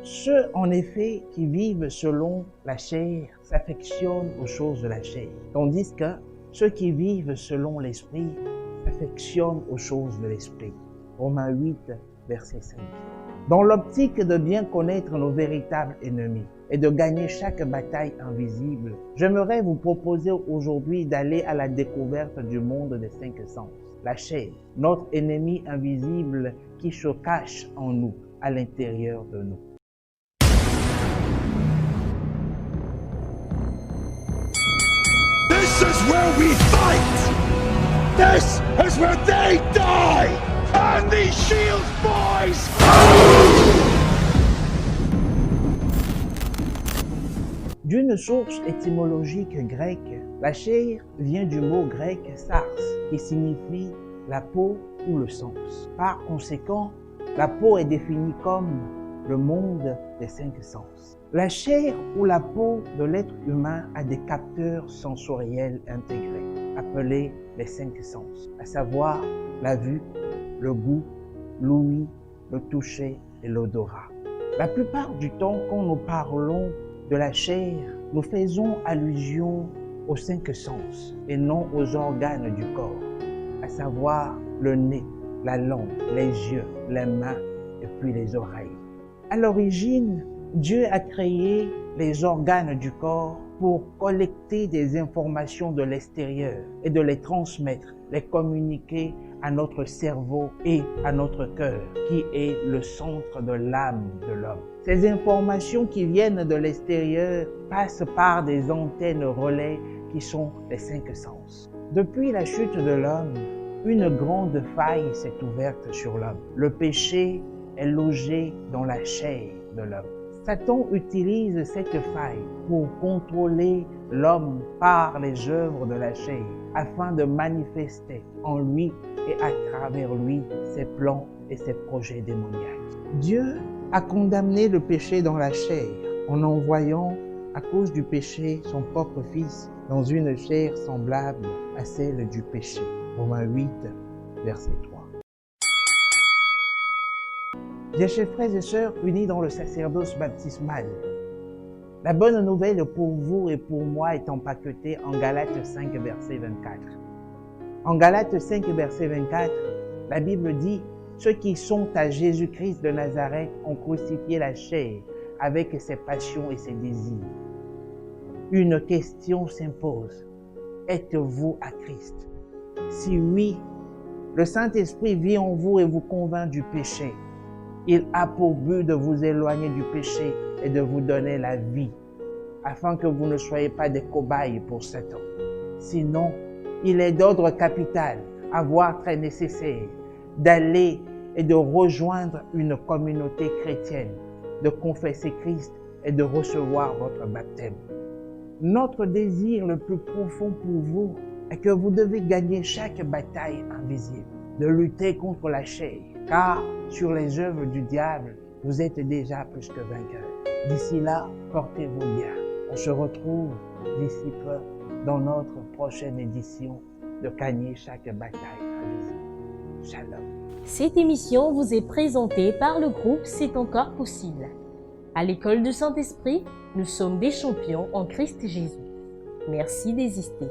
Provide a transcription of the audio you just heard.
Ceux, en effet, qui vivent selon la chair s'affectionnent aux choses de la chair, tandis que ceux qui vivent selon l'esprit s'affectionnent aux choses de l'esprit. Romains 8, verset 5. Dans l'optique de bien connaître nos véritables ennemis et de gagner chaque bataille invisible, j'aimerais vous proposer aujourd'hui d'aller à la découverte du monde des 5 sens. La chair, notre ennemi invisible qui se cache en nous, à l'intérieur de nous. This is where we fight! This is where they die! And these Shield boys! D'une source étymologique grecque, la chair vient du mot grec sars, qui signifie la peau ou le sens. Par conséquent, la peau est définie comme le monde des 5 sens. La chair ou la peau de l'être humain a des capteurs sensoriels intégrés, appelés les 5 sens, à savoir la vue, le goût, l'ouïe, le toucher et l'odorat. La plupart du temps, quand nous parlons de la chair, nous faisons allusion aux 5 sens et non aux organes du corps, à savoir le nez, la langue, les yeux, les mains et puis les oreilles. À l'origine, Dieu a créé les organes du corps pour collecter des informations de l'extérieur et de les transmettre, les communiquer à notre cerveau et à notre cœur, qui est le centre de l'âme de l'homme. Ces informations qui viennent de l'extérieur passent par des antennes relais qui sont les 5 sens. Depuis la chute de l'homme, une grande faille s'est ouverte sur l'homme. Le péché est logé dans la chair de l'homme. Satan utilise cette faille pour contrôler l'homme par les œuvres de la chair, afin de manifester en lui et à travers lui ses plans et ses projets démoniaques. Dieu a condamné le péché dans la chair en envoyant, à cause du péché, son propre Fils dans une chair semblable à celle du péché. Romains 8, verset 3. Bien chers frères et sœurs unis dans le sacerdoce baptismal, la bonne nouvelle pour vous et pour moi est empaquetée en Galates 5, verset 24. En Galates 5, verset 24, la Bible dit « Ceux qui sont à Jésus-Christ de Nazareth ont crucifié la chair avec ses passions et ses désirs. » Une question s'impose. Êtes-vous à Christ? Si oui, le Saint-Esprit vit en vous et vous convainc du péché. Il a pour but de vous éloigner du péché et de vous donner la vie, afin que vous ne soyez pas des cobayes pour Satan. Sinon, il est d'ordre capital, voire très nécessaire, d'aller et de rejoindre une communauté chrétienne, de confesser Christ et de recevoir votre baptême. Notre désir le plus profond pour vous est que vous devez gagner chaque bataille invisible, de lutter contre la chair, car sur les œuvres du diable, vous êtes déjà plus que vainqueurs. D'ici là, portez-vous bien. On se retrouve d'ici peu dans notre prochaine édition de Gagner chaque bataille invisible. Shalom. Cette émission vous est présentée par le groupe C'est encore possible. À l'école du Saint-Esprit, nous sommes des champions en Christ Jésus. Merci d'exister.